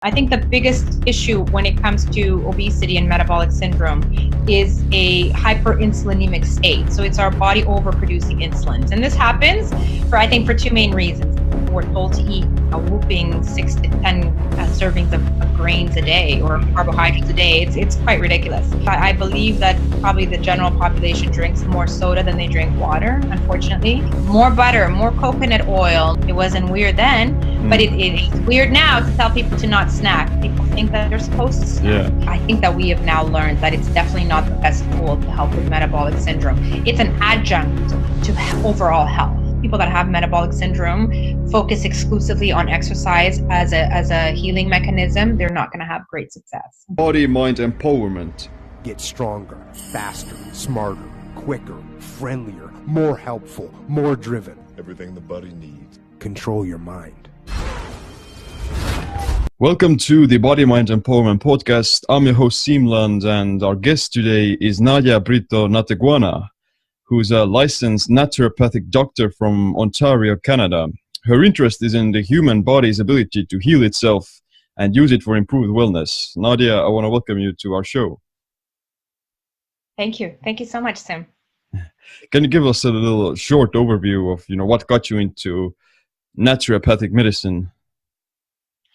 I think the biggest issue when it comes to obesity and metabolic syndrome is a hyperinsulinemic state. So it's our body overproducing insulin. And this happens for two main reasons. We're told to eat a whooping 6 to 10 servings of grains a day or carbohydrates a day. It's quite ridiculous. I believe that probably the general population drinks more soda than they drink water, unfortunately. More butter, more coconut oil. It wasn't weird then, but it's weird now to tell people to not snack. People think that they're supposed to snack. Yeah. I think that we have now learned that it's definitely not the best tool to help with metabolic syndrome. It's an adjunct to overall health. People that have metabolic syndrome focus exclusively on exercise as a healing mechanism. They're not going to have great success. Body-mind empowerment. Get stronger, faster, smarter, quicker, friendlier, more helpful, more driven. Everything the body needs. Control your mind. Welcome to the Body-Mind Empowerment Podcast. I'm your host, Siim Land, and our guest today is Nadia Pateguana, who's a licensed naturopathic doctor from Ontario, Canada. Her interest is in the human body's ability to heal itself and use it for improved wellness. Nadia, I want to welcome you to our show. Thank you. Thank you so much, Sim. Can you give us a little short overview of, what got you into naturopathic medicine?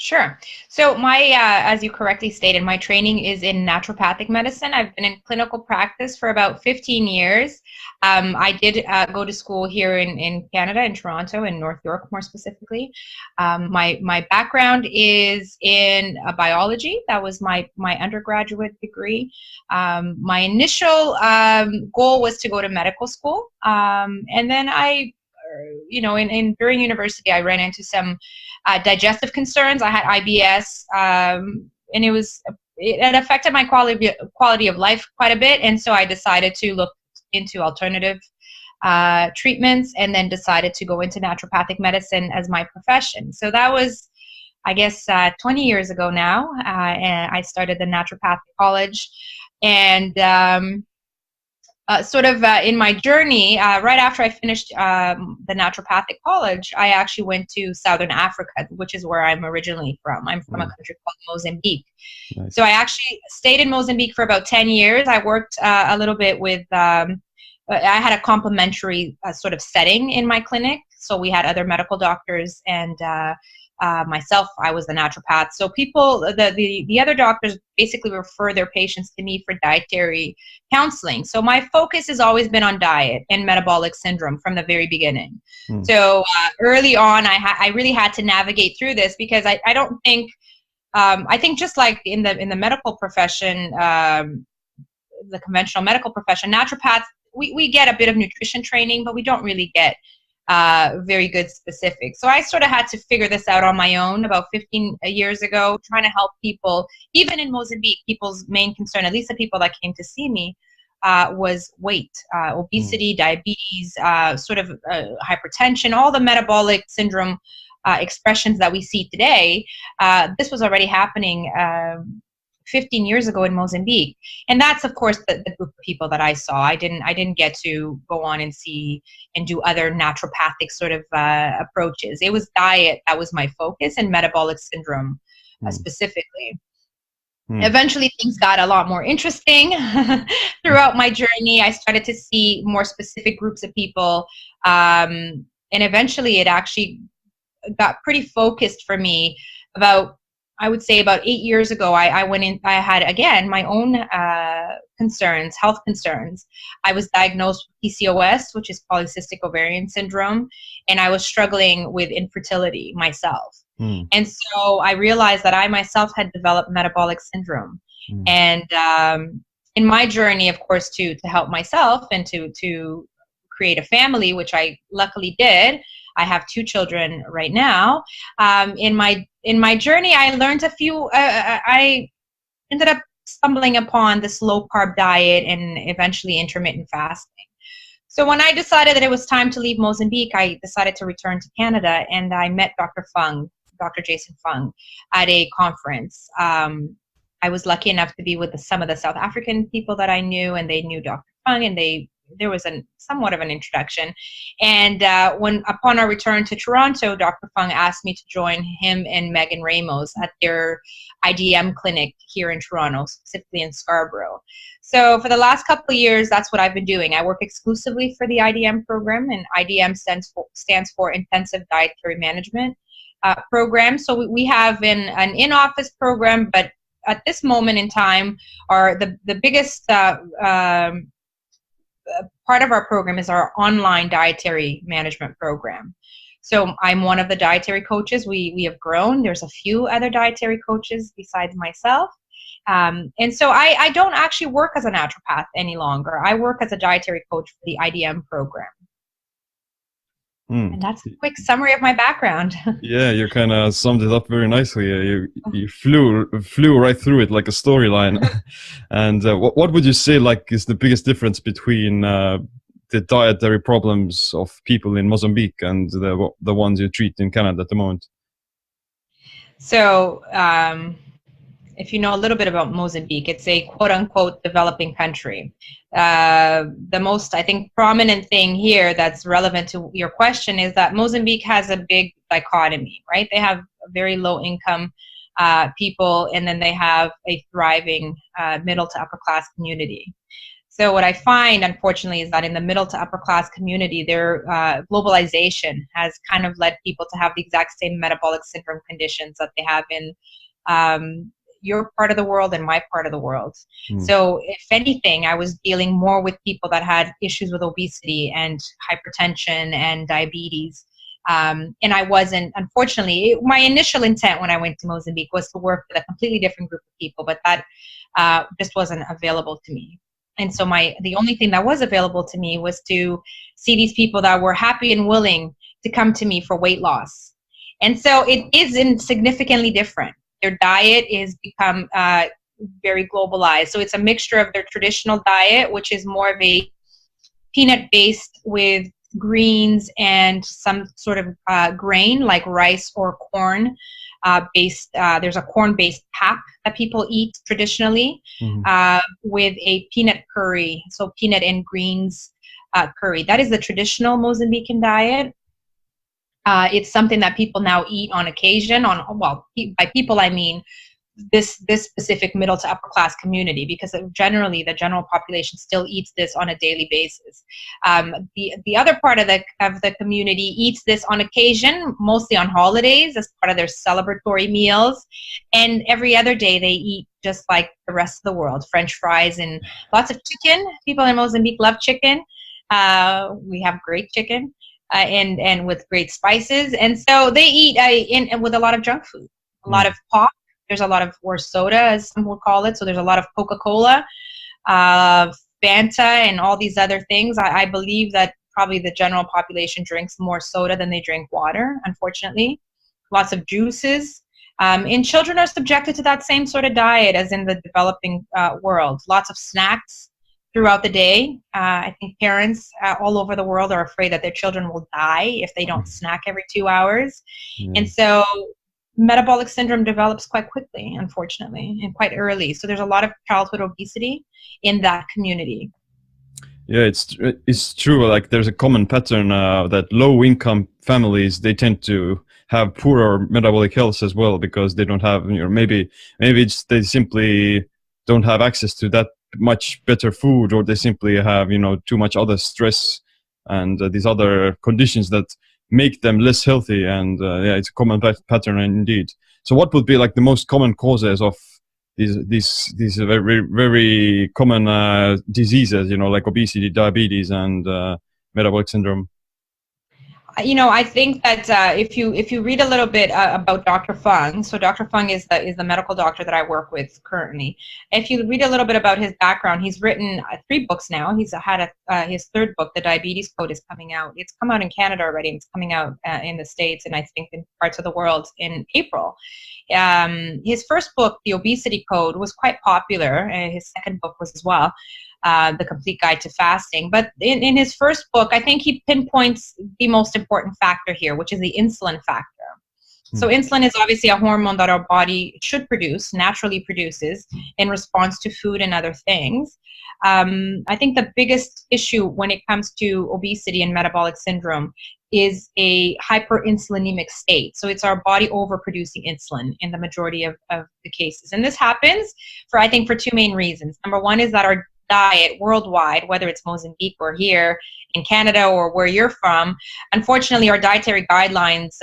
Sure. So as you correctly stated, my training is in naturopathic medicine. I've been in clinical practice for about 15 years. I did go to school here in Canada, in Toronto, in North York, more specifically. My background is in biology. That was my undergraduate degree. My initial goal was to go to medical school. And then during university, I ran into some digestive concerns. I had IBS, and it affected my quality of life quite a bit. And so I decided to look into alternative treatments, and then decided to go into naturopathic medicine as my profession. So that was, I guess, 20 years ago now. And I started the naturopathic college, and in my journey, right after I finished the naturopathic college, I actually went to Southern Africa, which is where I'm originally from. I'm from a country called Mozambique. Nice. So I actually stayed in Mozambique for about 10 years. I worked a little bit with, I had a complementary sort of setting in my clinic. So we had other medical doctors, and myself, I was the naturopath. So people, the other doctors basically refer their patients to me for dietary counseling. So my focus has always been on diet and metabolic syndrome from the very beginning. So early on, I really had to navigate through this, because I don't think, I think just like in the medical profession, the conventional medical profession, naturopaths, we get a bit of nutrition training, but we don't really get very good specifics. So I sort of had to figure this out on my own about 15 years ago, trying to help people. Even in Mozambique, people's main concern, at least the people that came to see me, was weight, obesity, diabetes, hypertension, all the metabolic syndrome expressions that we see today. This was already happening 15 years ago in Mozambique. And that's, of course, the group of people that I saw. I didn't get to go on and see and do other naturopathic sort of approaches. It was diet that was my focus, and metabolic syndrome specifically. Eventually, things got a lot more interesting throughout my journey. I started to see more specific groups of people. And eventually, it actually got pretty focused for me I would say about 8 years ago. I went in, I had, again, my own health concerns. I was diagnosed with PCOS, which is polycystic ovarian syndrome, and I was struggling with infertility myself. And so I realized that I myself had developed metabolic syndrome. And in my journey, of course, to help myself and to create a family, which I luckily did. I have 2 children right now. In my journey, I learned a few. I ended up stumbling upon this low carb diet and eventually intermittent fasting. So when I decided that it was time to leave Mozambique, I decided to return to Canada, and I met Dr. Jason Fung, at a conference. I was lucky enough to be with some of the South African people that I knew, and they knew Dr. Fung, and they there was somewhat of an introduction. And when upon our return to Toronto, Dr. Fung asked me to join him and Megan Ramos at their IDM clinic here in Toronto, specifically in Scarborough. So for the last couple of years, that's what I've been doing. I work exclusively for the IDM program, and IDM stands for Intensive Dietary Management program. So we have an in-office program, but at this moment in time, the biggest part of our program is our online dietary management program. So I'm one of the dietary coaches. We have grown. There's a few other dietary coaches besides myself. And so I don't actually work as a naturopath any longer. I work as a dietary coach for the IDM program. And that's a quick summary of my background. Yeah, you kind of summed it up very nicely. You flew right through it like a storyline. And what would you say is the biggest difference between the dietary problems of people in Mozambique and the ones you treat in Canada at the moment? So if you know a little bit about Mozambique, it's a quote-unquote developing country. The most, I think, prominent thing here that's relevant to your question is that Mozambique has a big dichotomy, right? They have very low-income people, and then they have a thriving middle to upper-class community. So what I find, unfortunately, is that in the middle to upper-class community, their globalization has kind of led people to have the exact same metabolic syndrome conditions that they have in your part of the world and my part of the world. So if anything, I was dealing more with people that had issues with obesity and hypertension and diabetes. And I wasn't, unfortunately, my initial intent when I went to Mozambique was to work with a completely different group of people, but that just wasn't available to me. And so the only thing that was available to me was to see these people that were happy and willing to come to me for weight loss. And so it is significantly different. Their diet is become very globalized. So it's a mixture of their traditional diet, which is more of a peanut-based with greens and some sort of grain like rice or corn based. There's a corn-based pap that people eat traditionally with a peanut curry. So peanut and greens curry. That is the traditional Mozambican diet. It's something that people now eat on occasion. By people I mean this specific middle to upper class community, because generally the general population still eats this on a daily basis. The other part of the community eats this on occasion, mostly on holidays as part of their celebratory meals, and every other day they eat just like the rest of the world, French fries and lots of chicken. People in Mozambique love chicken. We have great chicken. And with great spices, and so they eat and with a lot of junk food, a lot of pop. There's a lot of, or soda, as some will call it. So there's a lot of Coca-Cola, Fanta, and all these other things. I believe that probably the general population drinks more soda than they drink water, unfortunately. Lots of juices. And children are subjected to that same sort of diet as in the developing world. Lots of snacks throughout the day. I think parents all over the world are afraid that their children will die if they don't snack every 2 hours. And so metabolic syndrome develops quite quickly, unfortunately, and quite early. So there's a lot of childhood obesity in that community. Yeah, it's true. Like there's a common pattern that low-income families, they tend to have poorer metabolic health as well, because they don't have, maybe they simply don't have access to that much better food, or they simply have too much other stress and these other conditions that make them less healthy. And it's a common pattern indeed. So what would be like the most common causes of these very, very common diseases, like obesity, diabetes, and metabolic syndrome? I think that if you read a little bit about Dr. Fung, so Dr. Fung is the medical doctor that I work with currently. If you read a little bit about his background, he's written 3 books now. He's had his 3rd book, The Diabetes Code, is coming out. It's come out in Canada already. And it's coming out in the States, and I think in parts of the world in April. His first book, The Obesity Code, was quite popular, and his 2nd book was as well. The Complete Guide to Fasting. But in his first book, I think he pinpoints the most important factor here, which is the insulin factor. So insulin is obviously a hormone that our body should produce, naturally produces in response to food and other things. I think the biggest issue when it comes to obesity and metabolic syndrome is a hyperinsulinemic state. So it's our body overproducing insulin in the majority of the cases. And this happens I think for two main reasons. Number one is that our diet worldwide, whether it's Mozambique or here in Canada or where you're from, unfortunately, our dietary guidelines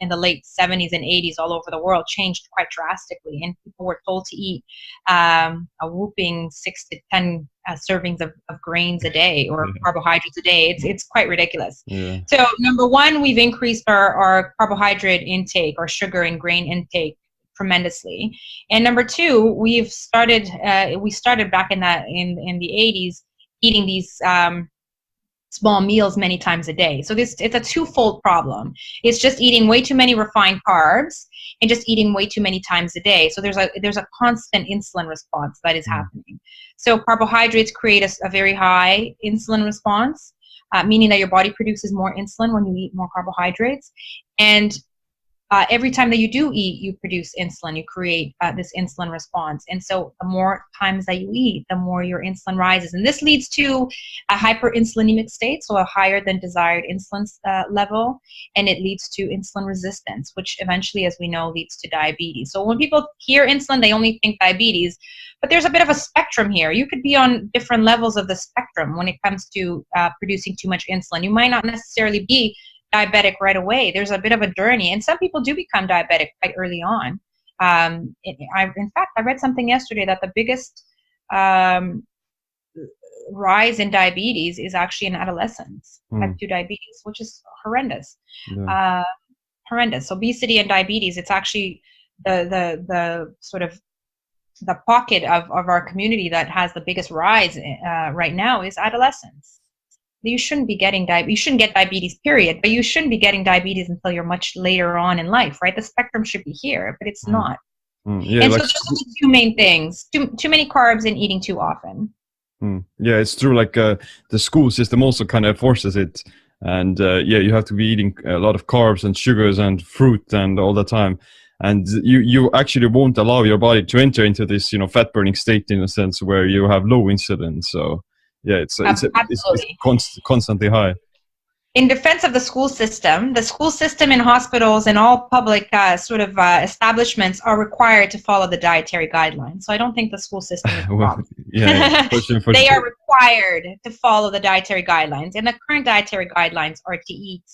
in the late 70s and 80s all over the world changed quite drastically, and people were told to eat a whooping 6 to 10 servings of grains a day or carbohydrates a day. It's quite ridiculous. So number one, we've increased our carbohydrate intake, our sugar and grain intake tremendously. And number two, we started back in the 80s eating these small meals many times a day. So it's a twofold problem. It's just eating way too many refined carbs and just eating way too many times a day. So there's a constant insulin response that is happening. So carbohydrates create a very high insulin response, meaning that your body produces more insulin when you eat more carbohydrates. And every time that you do eat, you produce insulin. You create this insulin response. And so the more times that you eat, the more your insulin rises. And this leads to a hyperinsulinemic state, so a higher than desired insulin level. And it leads to insulin resistance, which eventually, as we know, leads to diabetes. So when people hear insulin, they only think diabetes. But there's a bit of a spectrum here. You could be on different levels of the spectrum when it comes to producing too much insulin. You might not necessarily be diabetic right away. There's a bit of a journey, and some people do become diabetic quite early on. In fact, I read something yesterday that the biggest rise in diabetes is actually in adolescence, type 2 diabetes, which is horrendous. Horrendous. Obesity and diabetes, it's actually the sort of the pocket of our community that has the biggest rise right now is adolescence. You shouldn't be getting you shouldn't get diabetes, period, but you shouldn't be getting diabetes until you're much later on in life, right? The spectrum should be here, but it's not. And so those are the two main things: too many carbs and eating too often. Yeah, it's true. Like the school system also kind of forces it, and you have to be eating a lot of carbs and sugars and fruit and all the time, and you actually won't allow your body to enter into this fat burning state, in a sense, where you have low insulin. So yeah, it's constantly high. In defense of the school system in hospitals and all public establishments are required to follow the dietary guidelines. So I don't think the school system is a problem. They are required to follow the dietary guidelines. And the current dietary guidelines are to eat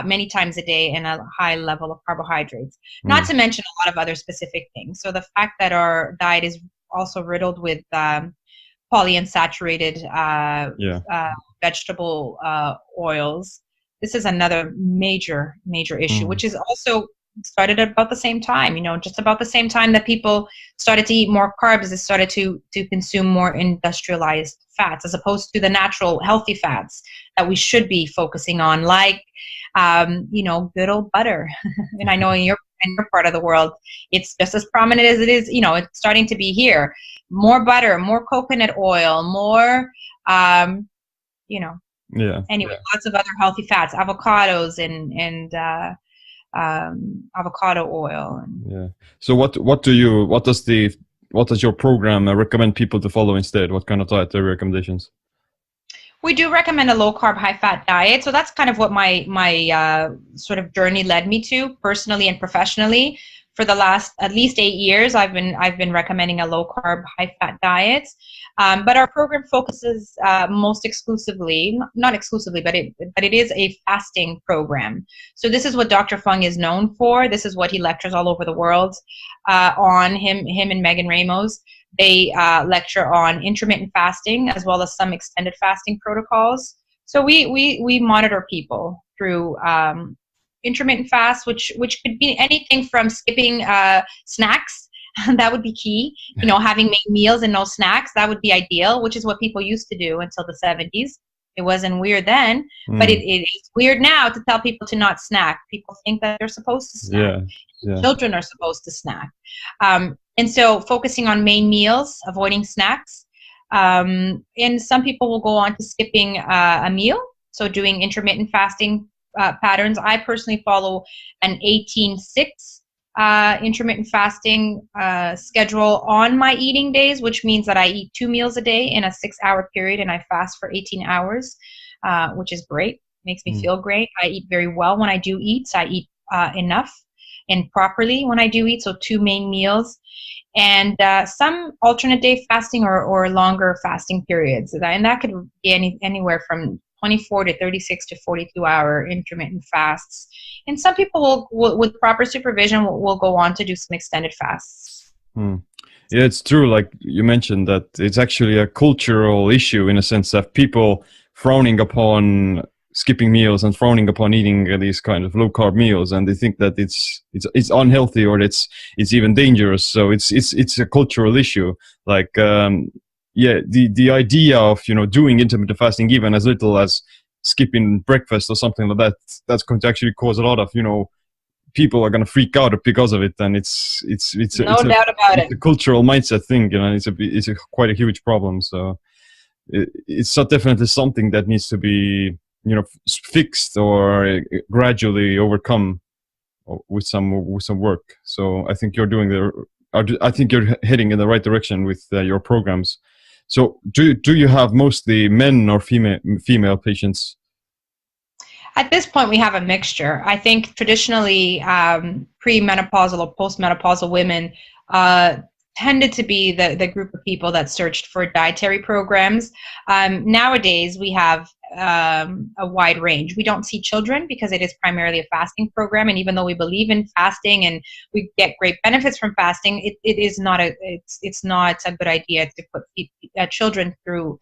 many times a day and a high level of carbohydrates, not to mention a lot of other specific things. So the fact that our diet is also riddled with polyunsaturated vegetable oils. This is another major issue, which is also started at about the same time. Just about the same time that people started to eat more carbs, they started to consume more industrialized fats, as opposed to the natural healthy fats that we should be focusing on, like good old butter. And I know in your part of the world, it's just as prominent as it is. It's starting to be here. More butter, more coconut oil, more, anyway, lots of other healthy fats, avocados and avocado oil. So what does your program recommend people to follow instead? What kind of dietary recommendations? We do recommend a low carb, high fat diet. So that's kind of what my sort of journey led me to, personally and professionally. For the last at least 8 years, I've been recommending a low carb, high fat diet. But our program focuses most exclusively, not exclusively, but it is a fasting program. So this is what Dr. Fung is known for. This is what he lectures all over the world on. Him and Megan Ramos. They lecture on intermittent fasting as well as some extended fasting protocols. So we monitor people through intermittent fast, which could be anything from skipping snacks. That would be key. Having main meals and no snacks, that would be ideal, which is what people used to do until the 70s. It wasn't weird then, but it is weird now to tell people to not snack. People think that they're supposed to snack. Children are supposed to snack. And so focusing on main meals, avoiding snacks. And some people will go on to skipping a meal. So doing intermittent fasting patterns. I personally follow an 18-6 intermittent fasting schedule on my eating days, which means that I eat 2 meals a day in a 6-hour period, and I fast for 18 hours, which is great. Makes me feel great. I eat very well when I do eat. So I eat enough and properly when I do eat. So 2 main meals, and some alternate day fasting or longer fasting periods. And that could be anywhere from 24 to 36 to 42 hour intermittent fasts. And some people will with proper supervision, will go on to do some extended fasts. Yeah, it's true. Like you mentioned, that it's actually a cultural issue in a sense that people frowning upon skipping meals and frowning upon eating these kind of low carb meals, and they think that it's unhealthy or it's even dangerous. So it's a cultural issue. Like the idea of doing intermittent fasting, even as little as skipping breakfast or something like that, that's going to actually cause a lot of people are going to freak out because of it. And it's No doubt about it. It's a cultural mindset thing, it's quite a huge problem. So it's definitely something that needs to be fixed or gradually overcome with some work. So I think you're heading in the right direction with your programs. So do you have mostly men or female patients? At this point, we have a mixture. I think traditionally, premenopausal or postmenopausal women tended to be the group of people that searched for dietary programs. Nowadays, we have a wide range. We don't see children because it is primarily a fasting program, and even though we believe in fasting and we get great benefits from fasting, it's not a good idea to put children through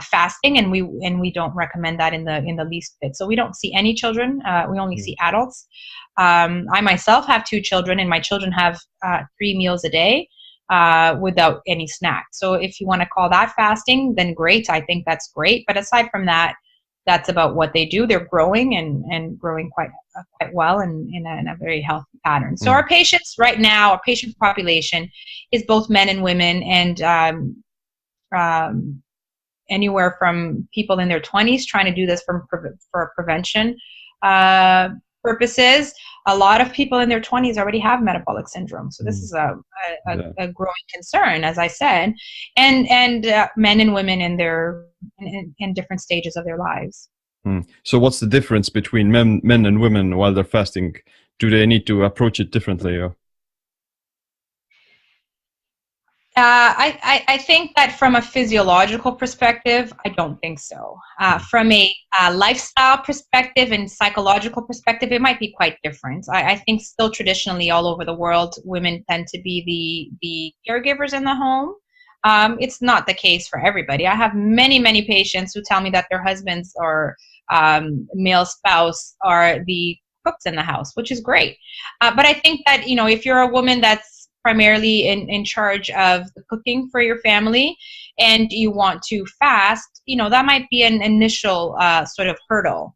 fasting, and we don't recommend that in the least bit. So we don't see any children. We only see adults. I myself have 2 children, and my children have 3 meals a day. Without any snack. So if you want to call that fasting, then great. I think that's great. But aside from that, that's about what they do. They're growing and growing quite well and in a very healthy pattern. So our patients right now, our patient population is both men and women, and anywhere from people in their 20s trying to do this for prevention purposes. A lot of people in their 20s already have metabolic syndrome, so this is a growing concern, as I said, and men and women in different stages of their lives. So what's the difference between men and women while they're fasting? Do they need to approach it differently? I think that from a physiological perspective, I don't think so. From a lifestyle perspective and psychological perspective, it might be quite different. I think still traditionally all over the world, women tend to be the caregivers in the home. It's not the case for everybody. I have many patients who tell me that their husbands or male spouse are the cooks in the house, which is great. But I think that, if you're a woman that's primarily in charge of the cooking for your family and you want to fast, that might be an initial sort of hurdle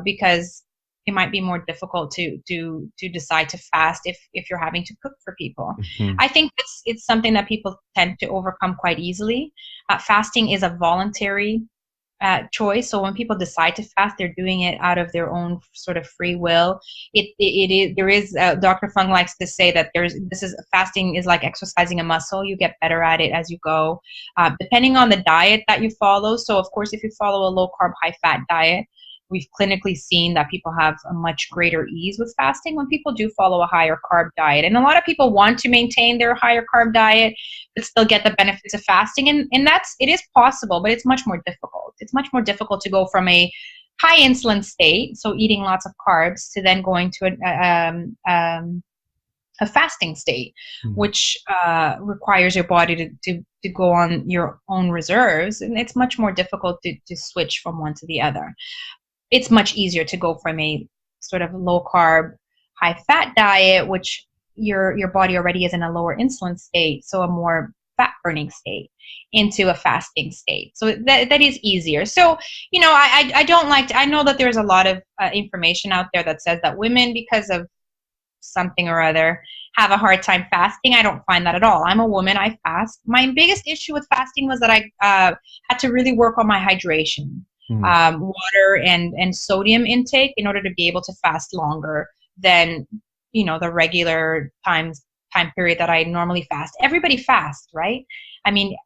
because it might be more difficult to decide to fast if you're having to cook for people. I think it's something that people tend to overcome quite easily. Fasting is a voluntary choice. So when people decide to fast, they're doing it out of their own sort of free will. There is Dr. Fung likes to say that fasting is like exercising a muscle. You get better at it as you go, depending on the diet that you follow. So of course, if you follow a low carb, high fat diet, we've clinically seen that people have a much greater ease with fasting when people do follow a higher carb diet. And a lot of people want to maintain their higher carb diet, but still get the benefits of fasting. And it is possible, but it's much more difficult. It's much more difficult to go from a high insulin state, so eating lots of carbs, to then going to a fasting state, which requires your body to go on your own reserves. And it's much more difficult to switch from one to the other. It's much easier to go from a sort of low carb, high fat diet, which your body already is in a lower insulin state, so a more fat burning state, into a fasting state. So that is easier. So, I don't like to, I know that there's a lot of information out there that says that women, because of something or other, have a hard time fasting. I don't find that at all. I'm a woman, I fast. My biggest issue with fasting was that I had to really work on my hydration. water and sodium intake in order to be able to fast longer than, the regular time period that I normally fast. Everybody fasts, right? I mean,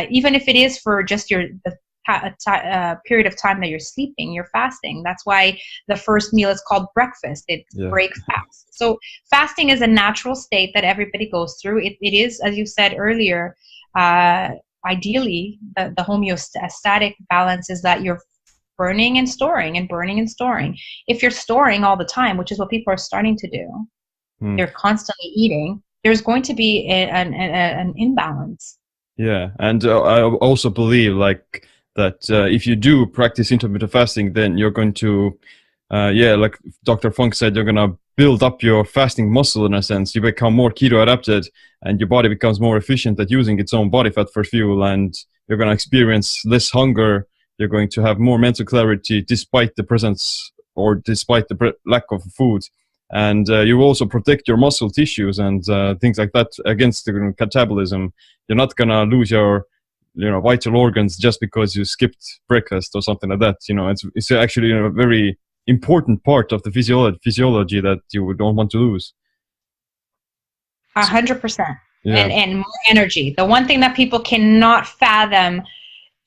even if it is for just the period of time that you're sleeping, you're fasting. That's why the first meal is called breakfast. It's break fast. So fasting is a natural state that everybody goes through. It is, as you said earlier, ideally the homeostatic balance is that you're burning and storing and burning and storing. If you're storing all the time, which is what people are starting to do, they're constantly eating, there's going to be an imbalance. Yeah, and I also believe that if you do practice intermittent fasting, then you're going to, like Dr. Fung said, you're going to build up your fasting muscle in a sense. You become more keto adapted, and your body becomes more efficient at using its own body fat for fuel, and you're going to experience less hunger. You're going to have more mental clarity despite the presence or despite the lack of food. And you also protect your muscle tissues and things like that against the catabolism. You're not going to lose your vital organs just because you skipped breakfast or something like that. It's actually a very important part of the physiology that you don't want to lose. 100%. And more energy. The one thing that people cannot fathom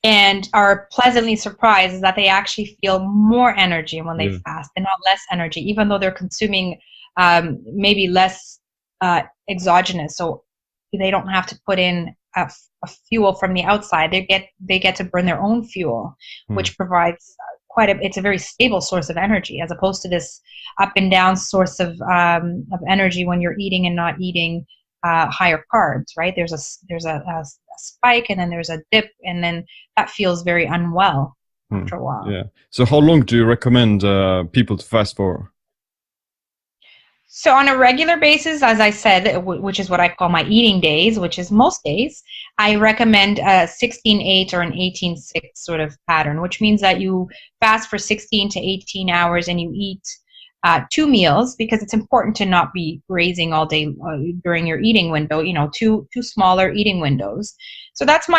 and are pleasantly surprised is that they actually feel more energy when they fast and not less energy, even though they're consuming maybe less exogenous. So they don't have to put in a fuel from the outside. They get to burn their own fuel, which provides it's a very stable source of energy, as opposed to this up and down source of energy when you're eating and not eating higher carbs, right? There's a spike, and then there's a dip, and then that feels very unwell after a while. Yeah. So how long do you recommend people to fast for? So on a regular basis, as I said, which is what I call my eating days, which is most days, I recommend a 16-8 or an 18-6 sort of pattern, which means that you fast for 16 to 18 hours and you eat 2 meals, because it's important to not be grazing all day during your eating window, two smaller eating windows. So that's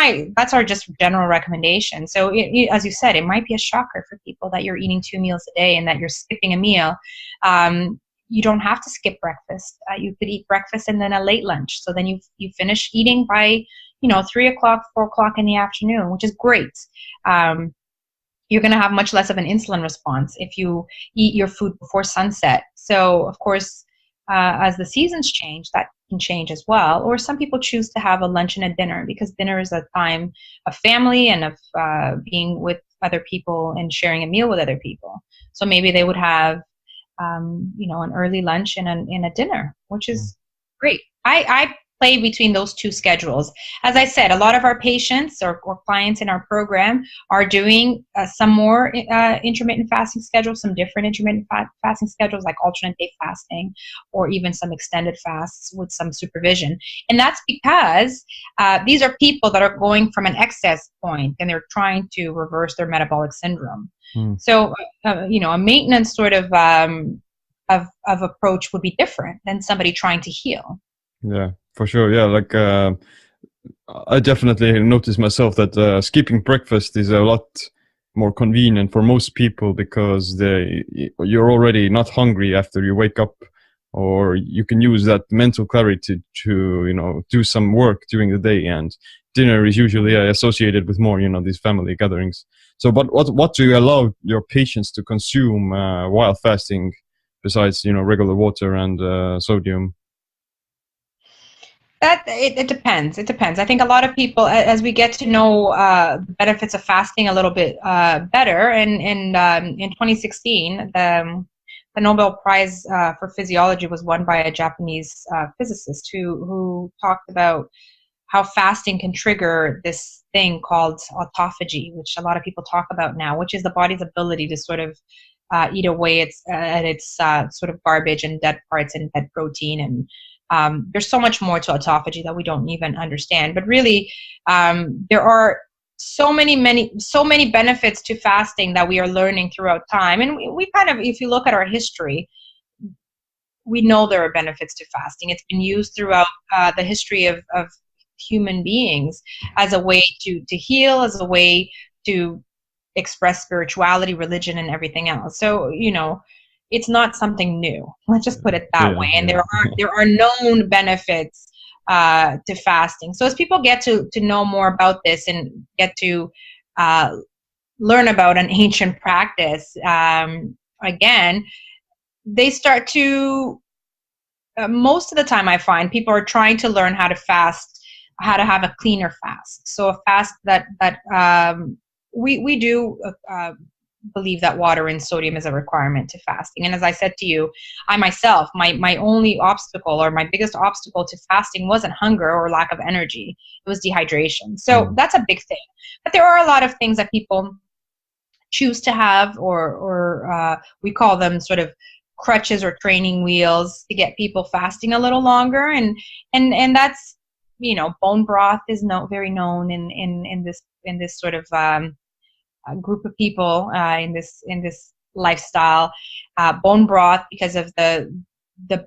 our just general recommendation. So as you said, it might be a shocker for people that you're eating 2 meals a day and that you're skipping a meal. You don't have to skip breakfast. You could eat breakfast and then a late lunch. So then you finish eating by 3 o'clock, 4 o'clock in the afternoon, which is great. You're going to have much less of an insulin response if you eat your food before sunset. So, of course, as the seasons change, that can change as well. Or some people choose to have a lunch and a dinner, because dinner is a time of family and of being with other people and sharing a meal with other people. So maybe they would have, an early lunch and a dinner, which is great. I play between those two schedules. As I said, a lot of our patients or clients in our program are doing some more intermittent fasting schedules, some different intermittent fasting schedules, like alternate day fasting, or even some extended fasts with some supervision. And that's because these are people that are going from an excess point and they're trying to reverse their metabolic syndrome. So, a maintenance sort of approach would be different than somebody trying to heal. Yeah, for sure. Yeah, I definitely noticed myself that skipping breakfast is a lot more convenient for most people, because you're already not hungry after you wake up, or you can use that mental clarity to do some work during the day. And dinner is usually associated with more these family gatherings. So, but what do you allow your patients to consume while fasting, besides regular water and sodium? That it depends. It depends. I think a lot of people, as we get to know the benefits of fasting a little bit better, and in 2016, the Nobel Prize for Physiology was won by a Japanese physicist who talked about how fasting can trigger this thing called autophagy, which a lot of people talk about now, which is the body's ability to sort of eat away at its sort of garbage and dead parts and dead protein. And there's so much more to autophagy that we don't even understand. But really, there are so many benefits to fasting that we are learning throughout time. And we kind of, if you look at our history, we know there are benefits to fasting. It's been used throughout the history of human beings as a way to heal, as a way to express spirituality, religion, and everything else. So, it's not something new. Let's just put it that way. And there are known benefits to fasting. So as people get to know more about this and get to learn about an ancient practice, again, they start to, most of the time I find people are trying to learn how to fast, how to have a cleaner fast. So a fast that we do believe that water and sodium is a requirement to fasting. And as I said to you, I myself, my only obstacle, or my biggest obstacle to fasting, wasn't hunger or lack of energy. It was dehydration. So that's a big thing. But there are a lot of things that people choose to have, or we call them sort of crutches or training wheels to get people fasting a little longer. And that's, bone broth is very known in this sort of group of people in this lifestyle. Bone broth, because of the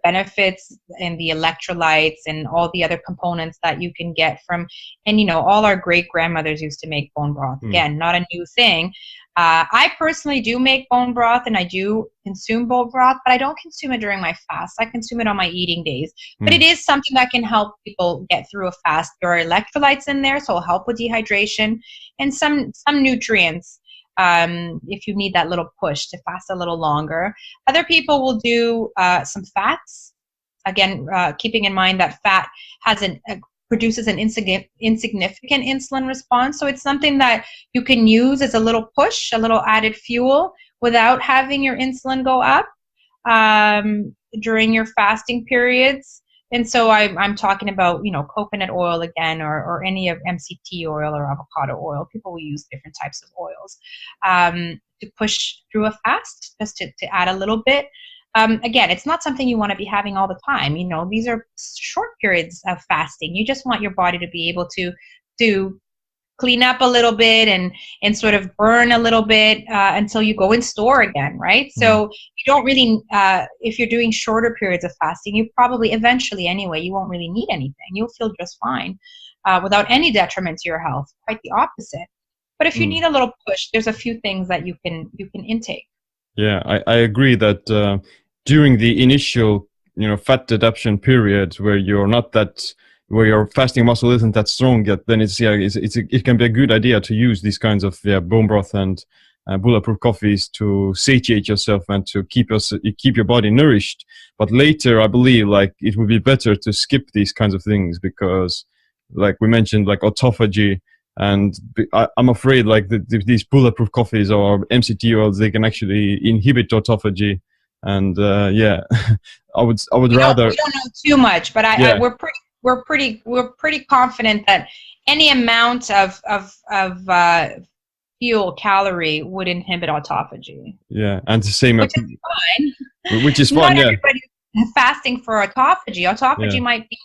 benefits and the electrolytes and all the other components that you can get from, and all our great grandmothers used to make bone broth. Again, not a new thing. I personally do make bone broth, and I do consume bone broth, but I don't consume it during my fast. I consume it on my eating days. But it is something that can help people get through a fast. There are electrolytes in there, so it'll help with dehydration, and some nutrients if you need that little push to fast a little longer. Other people will do some fats. Again, keeping in mind that fat has produces an insignificant insulin response. So it's something that you can use as a little push, a little added fuel, without having your insulin go up during your fasting periods. And so I'm talking about, coconut oil again, or any of MCT oil or avocado oil. People will use different types of oils to push through a fast, just to add a little bit. Again, it's not something you want to be having all the time. These are short periods of fasting. You just want your body to be able to clean up a little bit and sort of burn a little bit until you go in store again, right? So you don't really, if you're doing shorter periods of fasting, you probably eventually anyway, you won't really need anything. You'll feel just fine without any detriment to your health, quite the opposite. But if you need a little push, there's a few things that you can intake. Yeah, I agree that during the initial, fat adaptation period where where your fasting muscle isn't that strong yet, then it can be a good idea to use these kinds of bone broth and bulletproof coffees to satiate yourself and to keep your body nourished. But later, I believe it would be better to skip these kinds of things because, like we mentioned, autophagy. And I'm afraid these bulletproof coffees or MCT oils, they can actually inhibit autophagy. And I would rather. We don't know too much, but we're pretty confident that any amount of fuel calorie would inhibit autophagy. Yeah, and the same. Which is fine. Which is fine. Not yeah. everybody's fasting for autophagy. Autophagy might be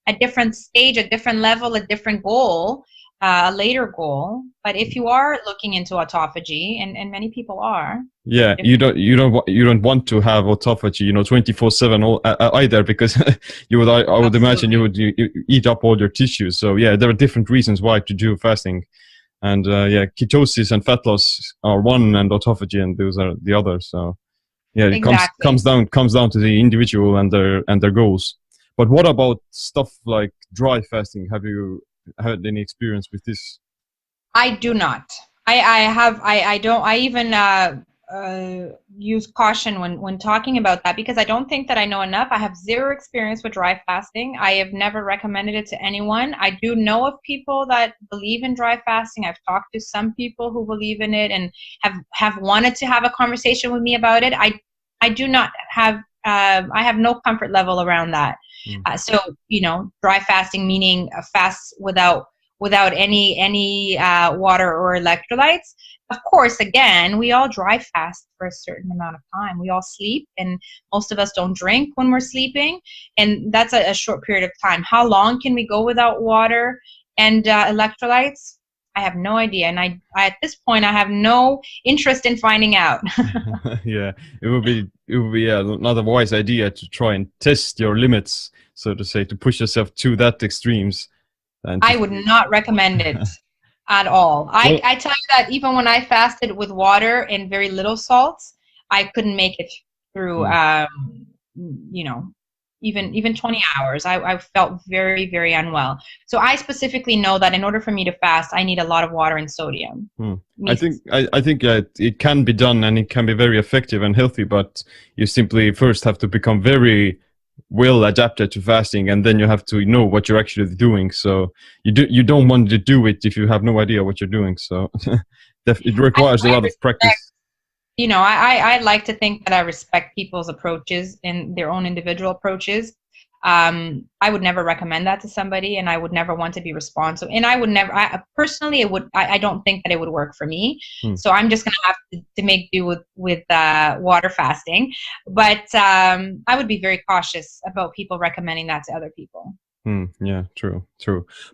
a different stage, a different level, a different goal. A later goal. But if you are looking into autophagy, and many people are, you don't want to have autophagy 24/7 either, because I would imagine you would eat up all your tissues. So there are different reasons why to do fasting, and ketosis and fat loss are one, and autophagy and those are the other. So it comes down to the individual and their goals. But what about stuff like dry fasting? Have you had any experience with this? I do not. I don't. I even use caution when talking about that, because I don't think that I know enough. I have zero experience with dry fasting. I have never recommended it to anyone. I do know of people that believe in dry fasting. I've talked to some people who believe in it and have wanted to have a conversation with me about it. I do not have. I have no comfort level around that. So dry fasting, meaning a fast without any water or electrolytes. Of course, again, we all dry fast for a certain amount of time. We all sleep, and most of us don't drink when we're sleeping, and that's a short period of time. How long can we go without water and electrolytes? I have no idea, and I at this point I have no interest in finding out. Yeah, it would be not a wise idea to try and test your limits, so to say, to push yourself to that extremes. I would not recommend it. at all. Well, I tell you that even when I fasted with water and very little salt, I couldn't make it through, you know, even 20 hours. I felt very, very unwell. So I specifically know that in order for me to fast, I need a lot of water and sodium. I think it can be done, and it can be very effective and healthy, but you simply first have to become very well adapted to fasting, and then you have to know what you're actually doing. So you don't want to do it if you have no idea what you're doing. So it requires a lot of practice. You know, I like to think that I respect people's approaches and their own individual approaches. I would never recommend that to somebody, and I would never want to be responsible. And I would never, personally, I don't think that it would work for me. So I'm just going to have to make do with water fasting. But I would be very cautious about people recommending that to other people. Yeah, true.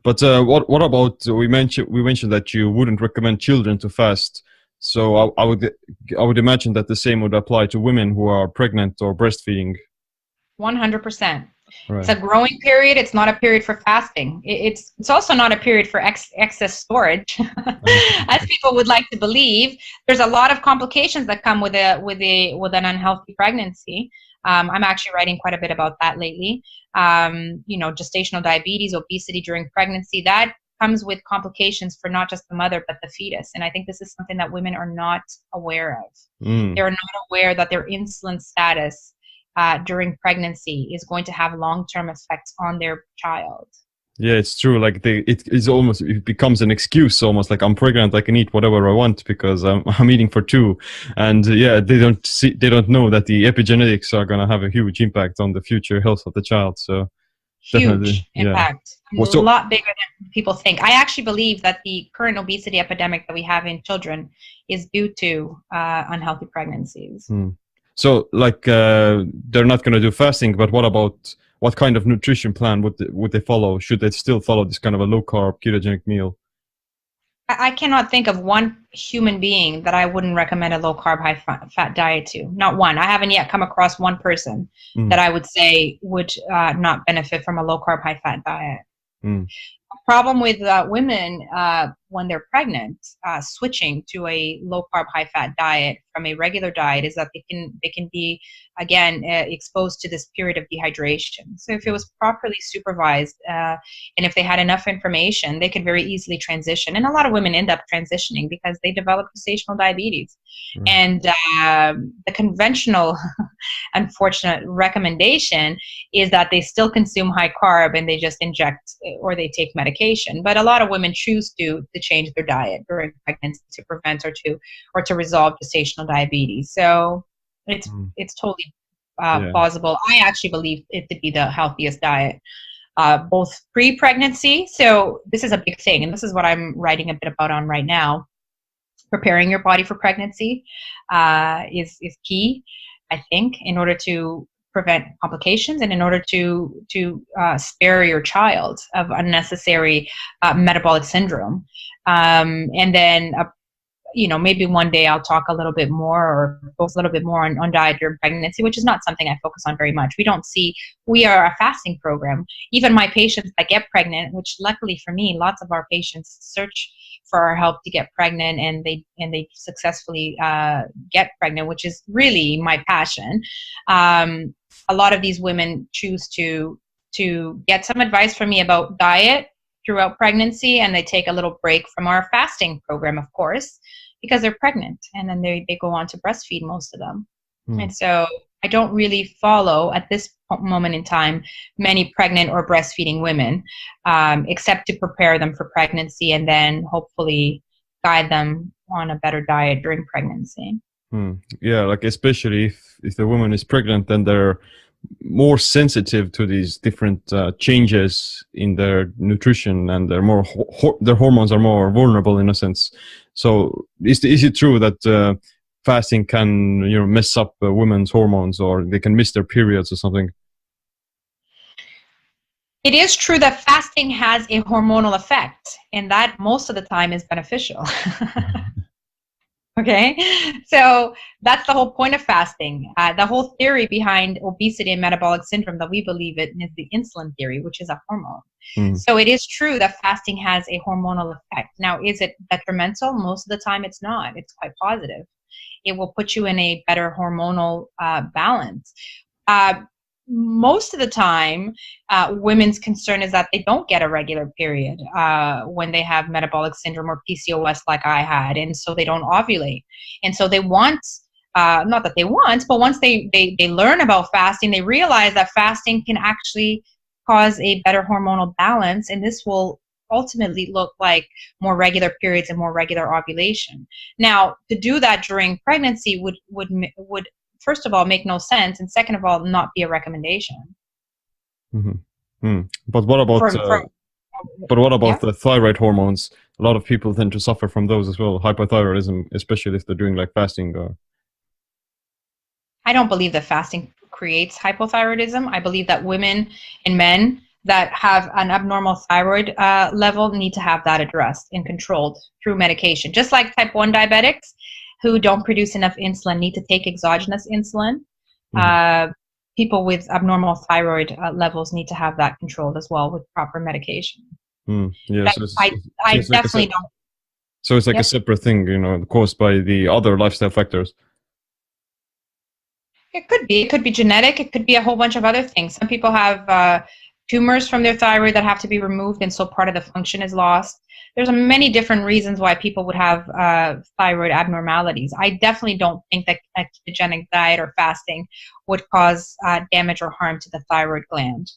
But what about, we mentioned that you wouldn't recommend children to fast. So I would imagine that the same would apply to women who are pregnant or breastfeeding. 100%. Right. It's a growing period. It's not a period for fasting. It's also not a period for excess storage, as people would like to believe. There's a lot of complications that come with an unhealthy pregnancy. I'm actually writing quite a bit about that lately. You know, gestational diabetes, obesity during pregnancy, that comes with complications for not just the mother but the fetus. And I think this is something that women are not aware of. They're not aware that their insulin status during pregnancy is going to have long-term effects on their child. Yeah, it's true. Like it becomes an excuse, almost like I'm pregnant, I can eat whatever I want because I'm eating for two. And yeah, they don't know that the epigenetics are going to have a huge impact on the future health of the child. So huge impact. Yeah. A lot bigger than people think. I actually believe that the current obesity epidemic that we have in children is due to unhealthy pregnancies. So like they're not going to do fasting, but what kind of nutrition plan would they follow? Should they still follow this kind of a low carb ketogenic meal? I cannot think of one human being that I wouldn't recommend a low carb, high fat diet to. Not one. I haven't yet come across one person that I would say would not benefit from a low carb, high fat diet. Problem with women when they're pregnant, switching to a low carb, high fat diet from a regular diet is that they can be again exposed to this period of dehydration. So if it was properly supervised and if they had enough information, they could very easily transition. And a lot of women end up transitioning because they develop gestational diabetes. And the conventional, unfortunate recommendation is that they still consume high carb and they just inject or they take medication. But a lot of women choose to change their diet during pregnancy to prevent or to resolve gestational diabetes. So it's totally plausible. I actually believe it to be the healthiest diet, both pre-pregnancy. So this is a big thing, and this is what I'm writing a bit about on right now. Preparing your body for pregnancy is key, I think, in order to prevent complications and in order to spare your child of unnecessary metabolic syndrome. And then you know, maybe one day I'll talk a little bit more or focus a little bit more on diet during pregnancy, which is not something I focus on very much. We are a fasting program. Even my patients that get pregnant, which luckily for me, lots of our patients search for our help to get pregnant, and they successfully get pregnant, which is really my passion. A lot of these women choose to get some advice from me about diet throughout pregnancy, and they take a little break from our fasting program, of course, because they're pregnant, and then they go on to breastfeed, most of them. And so I don't really follow at this moment in time many pregnant or breastfeeding women, except to prepare them for pregnancy and then hopefully guide them on a better diet during pregnancy. Yeah, like especially if the woman is pregnant, then they're more sensitive to these different changes in their nutrition, and they're more their hormones are more vulnerable in a sense. So is it true that fasting can mess up women's hormones, or they can miss their periods or something? It is true that fasting has a hormonal effect, and that most of the time is beneficial. Okay, so that's the whole point of fasting. The whole theory behind obesity and metabolic syndrome that we believe in is the insulin theory, which is a hormone. So it is true that fasting has a hormonal effect. Now, is it detrimental? Most of the time it's not. It's quite positive. It will put you in a better hormonal balance. Most of the time, women's concern is that they don't get a regular period when they have metabolic syndrome or PCOS like I had, and so they don't ovulate. And so they want, not that they want, but once they learn about fasting, they realize that fasting can actually cause a better hormonal balance, and this will ultimately look like more regular periods and more regular ovulation. Now, to do that during pregnancy would first of all make no sense, and second of all not be a recommendation. But what about the thyroid hormones? A lot of people tend to suffer from those as well, hypothyroidism, especially if they're doing like fasting. I don't believe that fasting creates hypothyroidism. I believe that women and men that have an abnormal thyroid level need to have that addressed and controlled through medication. Just like type 1 diabetics who don't produce enough insulin need to take exogenous insulin. People with abnormal thyroid levels need to have that controlled as well with proper medication. Yeah, I definitely don't. So it's like a separate thing, caused by the other lifestyle factors. It could be. It could be genetic. It could be a whole bunch of other things. Some people have tumors from their thyroid that have to be removed, and so part of the function is lost. There's many different reasons why people would have thyroid abnormalities. I definitely don't think that a ketogenic diet or fasting would cause damage or harm to the thyroid gland.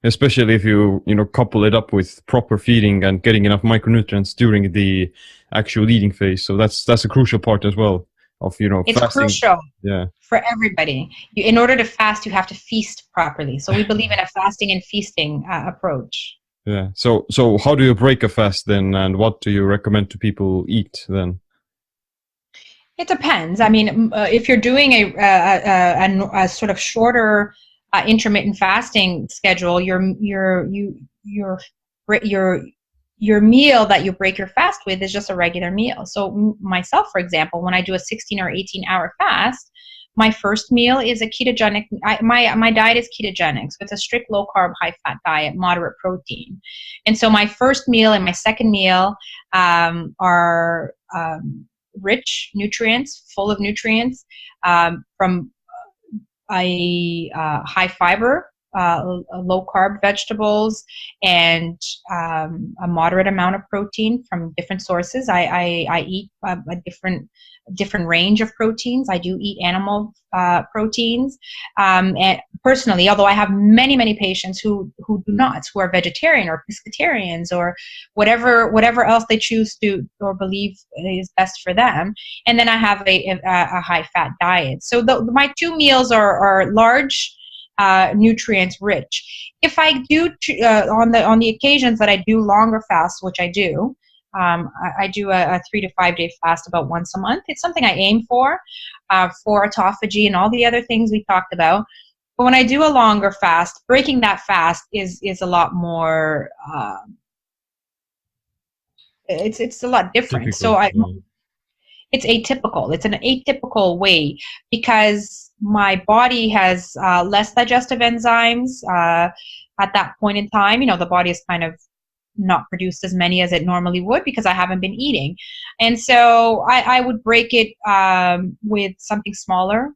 Especially if you couple it up with proper feeding and getting enough micronutrients during the actual eating phase. So that's a crucial part as well of it's fasting. Crucial. Yeah. For everybody. In order to fast, you have to feast properly. So we believe in a fasting and feasting approach. Yeah. So how do you break a fast then, and what do you recommend to people eat then? It depends. I mean, if you're doing a sort of shorter intermittent fasting schedule, your meal that you break your fast with is just a regular meal. So myself, for example, when I do a 16 or 18-hour fast, my first meal is a ketogenic. My diet is ketogenic, so it's a strict low-carb, high-fat diet, moderate protein. And so my first meal and my second meal are rich nutrients, full of nutrients from a high fiber, low carb vegetables, and a moderate amount of protein from different sources. I eat a different range of proteins. I do eat animal proteins, and personally, although I have many patients who do not, who are vegetarian or pescatarians or whatever else they choose to or believe is best for them. And then I have a high fat diet. So my two meals are large, nutrients rich. If I do on the occasions that I do longer fasts, which I do, I do a 3 to 5 day fast about once a month. It's something I aim for autophagy and all the other things we talked about. But when I do a longer fast, breaking that fast is a lot more. It's a lot different. Typical. So it's atypical. It's an atypical way because my body has less digestive enzymes at that point in time. The body is kind of not produced as many as it normally would because I haven't been eating. And so I would break it with something smaller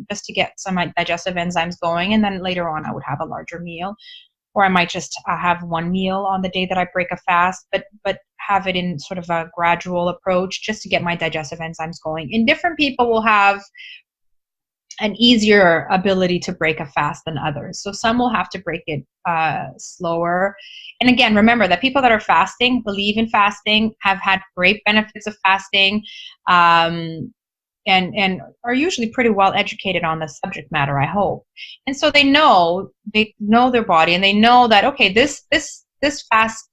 just to get some digestive enzymes going. And then later on, I would have a larger meal. Or I might just have one meal on the day that I break a fast, but have it in sort of a gradual approach just to get my digestive enzymes going. And different people will have an easier ability to break a fast than others. So some will have to break it slower. And again, remember that people that are fasting, believe in fasting, have had great benefits of fasting, and are usually pretty well educated on the subject matter, I hope. And so they know their body, and they know that, okay, this fast,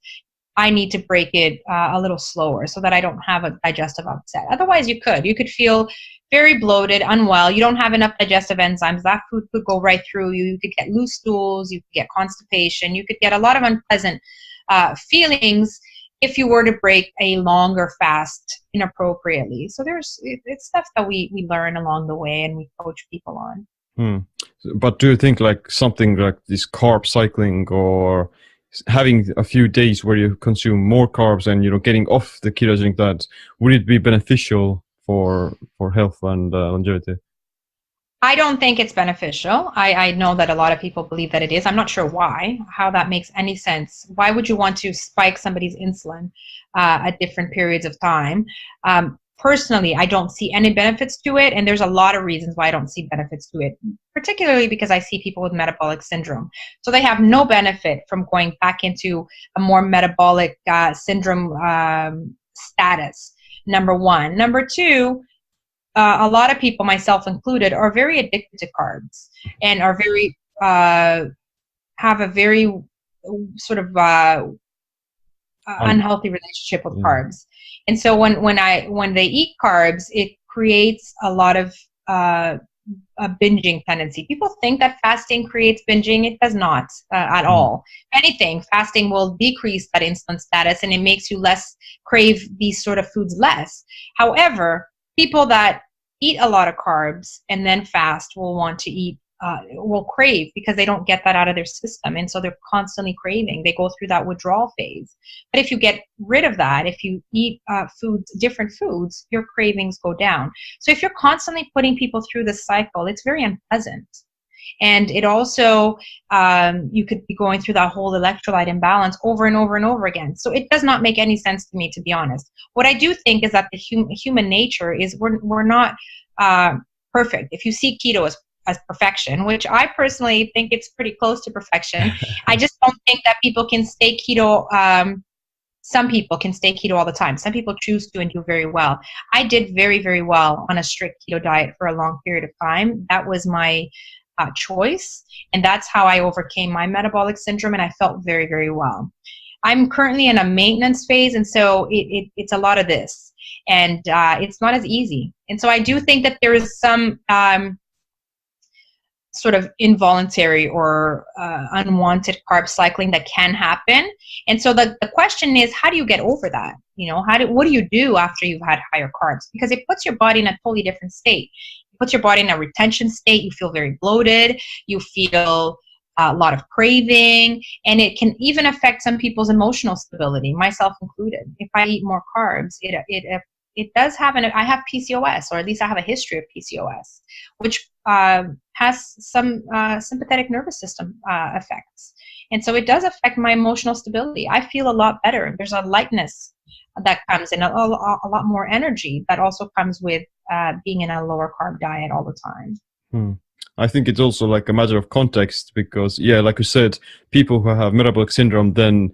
I need to break it a little slower so that I don't have a digestive upset. Otherwise, you could feel very bloated, unwell. You don't have enough digestive enzymes. That food could go right through you. You could get loose stools. You could get constipation. You could get a lot of unpleasant feelings. if you were to break a longer fast inappropriately. So it's stuff that we learn along the way and we coach people on. But do you think like something like this carb cycling or having a few days where you consume more carbs and, getting off the ketogenic diet, would it be beneficial for health and longevity? I don't think it's beneficial. I know that a lot of people believe that it is. I'm not sure how that makes any sense. Why would you want to spike somebody's insulin at different periods of time? Personally, I don't see any benefits to it, and there's a lot of reasons why I don't see benefits to it, particularly because I see people with metabolic syndrome. So they have no benefit from going back into a more metabolic syndrome status, number one. Number two, a lot of people, myself included, are very addicted to carbs and are very have a very sort of unhealthy relationship with carbs. And so when they eat carbs, it creates a lot of a binging tendency. People think that fasting creates binging. It does not at all. If anything, fasting will decrease that insulin status, and it makes you crave these sort of foods less. However, people that eat a lot of carbs and then fast will want to eat, will crave, because they don't get that out of their system. And so they're constantly craving. They go through that withdrawal phase. But if you get rid of that, if you eat different foods, your cravings go down. So if you're constantly putting people through this cycle, it's very unpleasant. And it also, you could be going through that whole electrolyte imbalance over and over and over again. So it does not make any sense to me, to be honest. What I do think is that the human nature is we're not perfect. If you see keto as perfection, which I personally think it's pretty close to perfection, I just don't think that people can stay keto. Some people can stay keto all the time. Some people choose to and do very well. I did very, very well on a strict keto diet for a long period of time. That was my choice, and that's how I overcame my metabolic syndrome, and I felt very, very well. I'm currently in a maintenance phase, and so it's a lot of this, and it's not as easy. And so I do think that there is some sort of involuntary or unwanted carb cycling that can happen. And so the question is, how do you get over that? What do you do after you've had higher carbs? Because it puts your body in a totally different state. It puts your body in a retention state. You feel very bloated. You feel a lot of craving, and it can even affect some people's emotional stability, myself included. If I eat more carbs, it does have I have PCOS, or at least I have a history of PCOS, which has some sympathetic nervous system effects. And so it does affect my emotional stability. I feel a lot better. There's a lightness that comes in, a lot more energy that also comes with being in a lower carb diet all the time. I think it's also like a matter of context, because like you said, people who have metabolic syndrome, then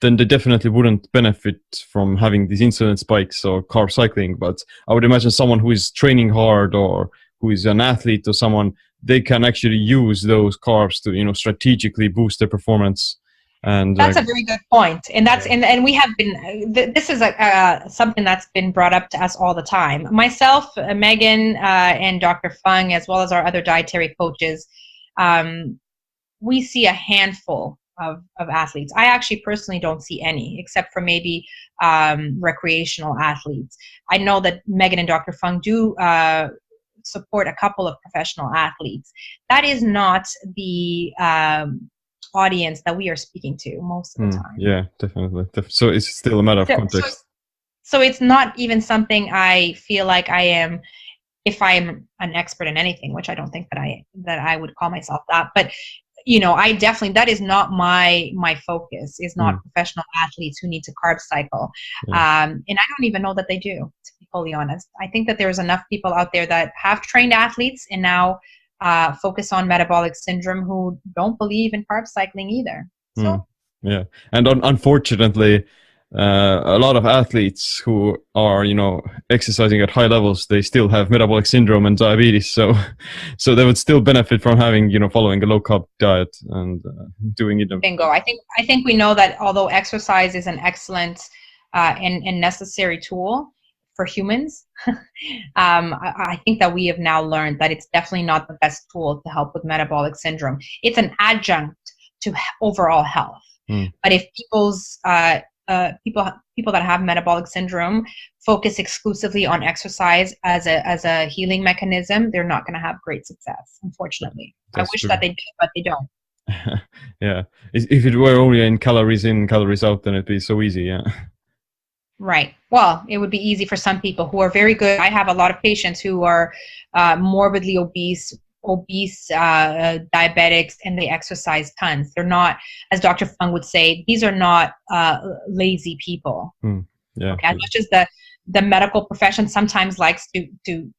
they definitely wouldn't benefit from having these insulin spikes or carb cycling. But I would imagine someone who is training hard, or who is an athlete, or someone, they can actually use those carbs to strategically boost their performance. And that's a very good point. And that's and we have been this is something that's been brought up to us all the time. Myself, Megan, and Dr. Fung, as well as our other dietary coaches, we see a handful of athletes. I actually personally don't see any, except for maybe recreational athletes. I know that Megan and Dr. Fung do support a couple of professional athletes. That is not the audience that we are speaking to most of the time. Yeah, definitely. So it's still a matter of context. So it's not even something I feel like I am, if I am an expert in anything, which I don't think that I would call myself that, but I definitely, that is not my focus, is not professional athletes who need to carb cycle. And I don't even know that they do, to be fully honest. I think that there's enough people out there that have trained athletes and now focus on metabolic syndrome who don't believe in carb cycling either. So and unfortunately, a lot of athletes who are exercising at high levels, they still have metabolic syndrome and diabetes, so they would still benefit from having following a low carb diet and doing it. Bingo. I think we know that although exercise is an excellent and necessary tool for humans, I think that we have now learned that it's definitely not the best tool to help with metabolic syndrome. It's an adjunct to overall health. But if people's people that have metabolic syndrome focus exclusively on exercise as a healing mechanism, they're not going to have great success, unfortunately. I wish that they did, but they don't. Yeah, if it were only in, calories out, then it'd be so easy. Yeah. Right. Well, it would be easy for some people who are very good. I have a lot of patients who are morbidly obese, diabetics, and they exercise tons. They're not, as Dr. Fung would say, these are not lazy people. Yeah. Okay? As much as the medical profession sometimes likes to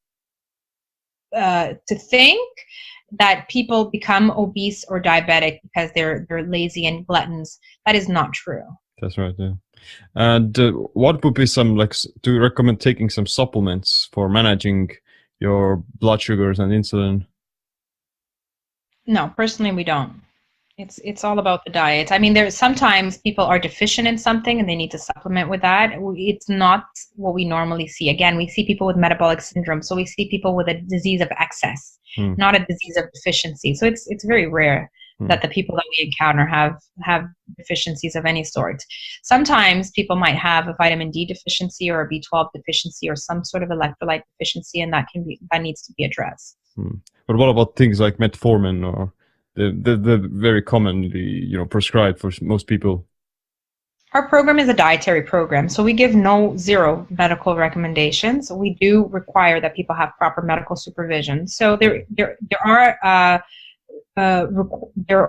think that people become obese or diabetic because they're lazy and gluttons, that is not true. That's right. Yeah. And what would be some, like, do you recommend taking some supplements for managing your blood sugars and insulin? No, personally, we don't. It's all about the diet. I mean, there's sometimes people are deficient in something and they need to supplement with that. It's not what we normally see. Again, we see people with metabolic syndrome, so we see people with a disease of excess, not a disease of deficiency. So it's very rare that the people that we encounter have deficiencies of any sort. Sometimes people might have a vitamin D deficiency or a B12 deficiency or some sort of electrolyte deficiency, and that needs to be addressed. But what about things like metformin or the very commonly prescribed for most people? Our program is a dietary program, so we give zero medical recommendations. We do require that people have proper medical supervision. So there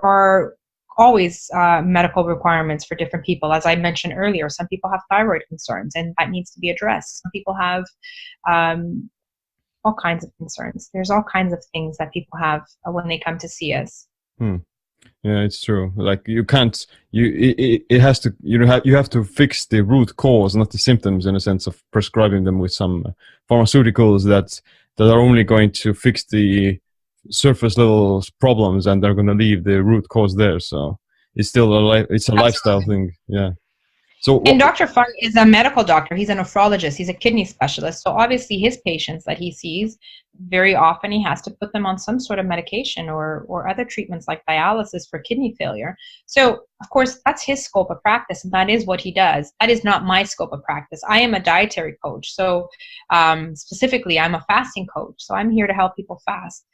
are always medical requirements for different people. As I mentioned earlier, some people have thyroid concerns, and that needs to be addressed. Some people have all kinds of concerns. There's all kinds of things that people have when they come to see us. Yeah, it's true. Like, you can't, it has to, you have to fix the root cause, not the symptoms, in a sense of prescribing them with some pharmaceuticals that are only going to fix the surface level problems, and they're going to leave the root cause there. So it's still it's a lifestyle thing. Yeah. And Dr. Fung is a medical doctor. He's a nephrologist. He's a kidney specialist. So obviously his patients that he sees, very often he has to put them on some sort of medication or other treatments like dialysis for kidney failure. So of course that's his scope of practice, and that is what he does. That is not my scope of practice. I am a dietary coach. So specifically I'm a fasting coach. So I'm here to help people fast.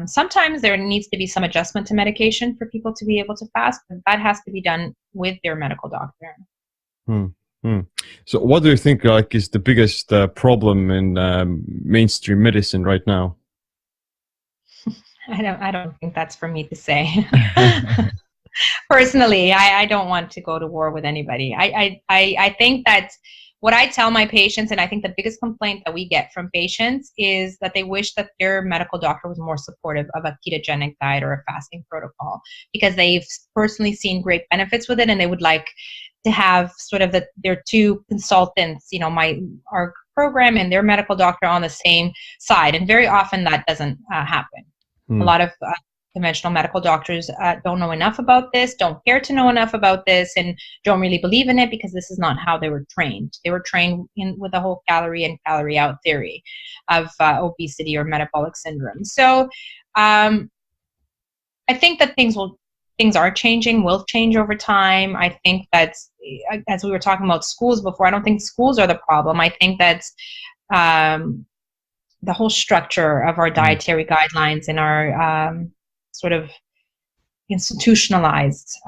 Sometimes there needs to be some adjustment to medication for people to be able to fast, but that has to be done with their medical doctor. So what do you think is the biggest problem in mainstream medicine right now? I don't think that's for me to say. Personally, I don't want to go to war with anybody. I think that what I tell my patients, and I think the biggest complaint that we get from patients, is that they wish that their medical doctor was more supportive of a ketogenic diet or a fasting protocol, because they've personally seen great benefits with it, and they would like to have sort of their two consultants, our program and their medical doctor on the same side. And very often that doesn't happen. A lot of conventional medical doctors don't know enough about this, don't care to know enough about this, and don't really believe in it because this is not how they were trained. They were trained with the whole calorie in, calorie out theory of obesity or metabolic syndrome. So I think that things are changing, will change over time. I think that, as we were talking about schools before, I don't think schools are the problem. I think that the whole structure of our dietary guidelines and our sort of institutionalized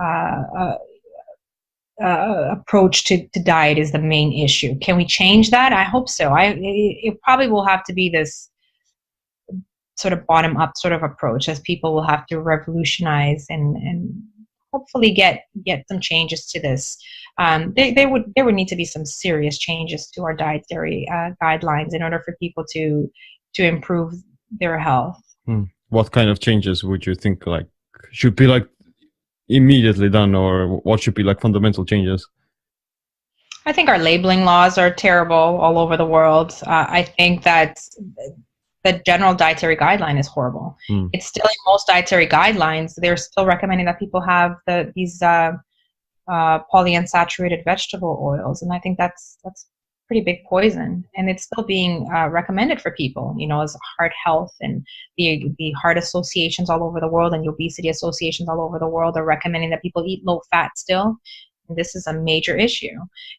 approach to diet is the main issue. Can we change that? I hope so. It probably will have to be this sort of bottom-up sort of approach, as people will have to revolutionize and hopefully get some changes to this. There would need to be some serious changes to our dietary guidelines in order for people to improve their health. What kind of changes would you think should be immediately done, or what should be fundamental changes? I think our labeling laws are terrible all over the world. I think that the general dietary guideline is horrible. It's still, in most dietary guidelines, they're still recommending that people have these polyunsaturated vegetable oils, and I think that's pretty big poison, and it's still being recommended for people, as heart health, and the heart associations all over the world and the obesity associations all over the world are recommending that people eat low fat still. This is a major issue.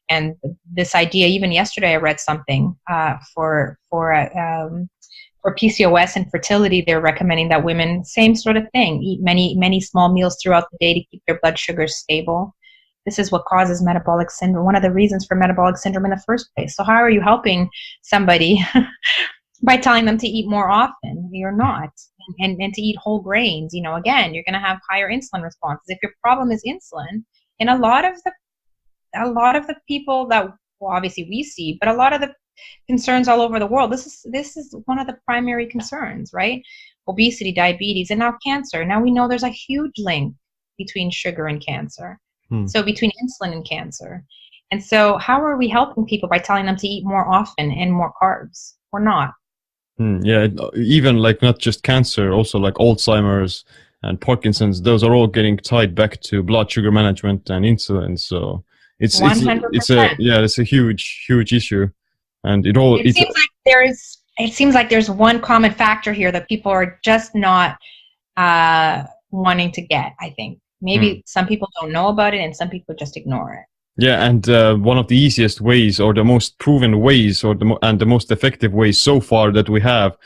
And this idea, even yesterday I read something for PCOS and fertility, they're recommending that women, same sort of thing, eat many small meals throughout the day to keep their blood sugars stable. This is what causes metabolic syndrome, one of the reasons for metabolic syndrome in the first place. So how are you helping somebody by telling them to eat more often? You're not. And to eat whole grains, you know, again, you're going to have higher insulin responses. If your problem is insulin, and a lot of the people that, well, obviously we see, but a lot of the concerns all over the world, this is one of the primary concerns, right? Obesity, diabetes, and now cancer. Now we know there's a huge link between sugar and cancer. So between insulin and cancer. And so how are we helping people by telling them to eat more often and more carbs? We're not. Yeah, even like not just cancer, also like Alzheimer's and Parkinson's, those are all getting tied back to blood sugar management and insulin. So it's 100%. it's a huge issue, and it seems like there's one common factor here that people are just not wanting to get. I think maybe some people don't know about it, and some people just ignore it. Yeah, and one of the easiest ways, or the most proven ways, or the most effective ways so far that we have,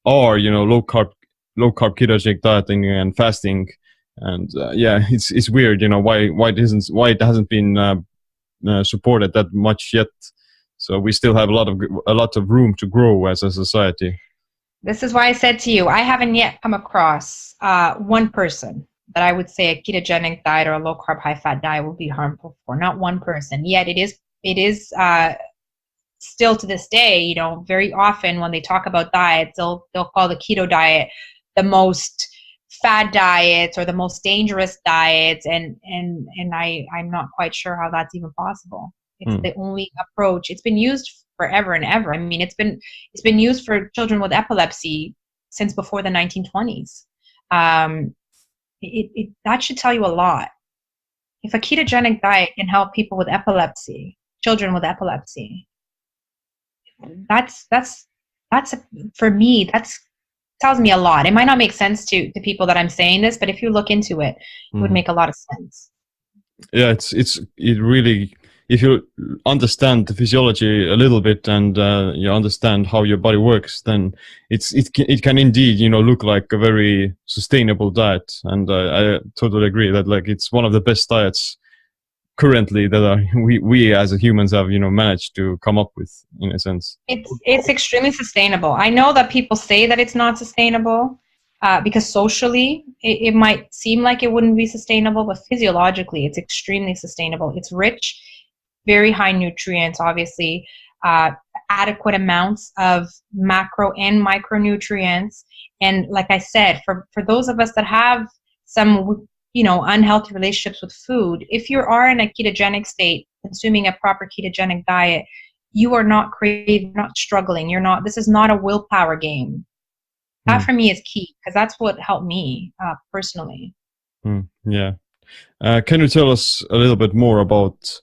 are, you know, low carb ketogenic dieting and fasting. And yeah, it's weird, you know, why it hasn't been supported that much yet. So we still have a lot of room to grow as a society. This is why I said to you, I haven't yet come across one person that I would say a ketogenic diet or a low carb, high fat diet will be harmful for. Not one person. Yet it is still to this day, you know, very often when they talk about diets, they'll call the keto diet the most fad diets or the most dangerous diets, and I'm not quite sure how that's even possible. It's the only approach. It's been used forever and ever. I mean, it's been used for children with epilepsy since before the 1920s. That should tell you a lot. If a ketogenic diet can help people with epilepsy, children with epilepsy, that's for me, that's tells me a lot. It might not make sense to people that I'm saying this, but if you look into it, it would make a lot of sense. Yeah, it really, if you understand the physiology a little bit and you understand how your body works, then it can indeed, you know, look like a very sustainable diet. And I totally agree that like it's one of the best diets currently that we as humans have, you know, managed to come up with, in a sense. It's extremely sustainable. I know that people say that it's not sustainable because socially it might seem like it wouldn't be sustainable, but physiologically it's extremely sustainable. It's rich, very high nutrients, obviously, adequate amounts of macro and micronutrients. And like I said, for those of us that have some, you know, unhealthy relationships with food, if you are in a ketogenic state, consuming a proper ketogenic diet, you are not craving, not struggling. This is not a willpower game. That for me is key, because that's what helped me personally. Yeah. Can you tell us a little bit more about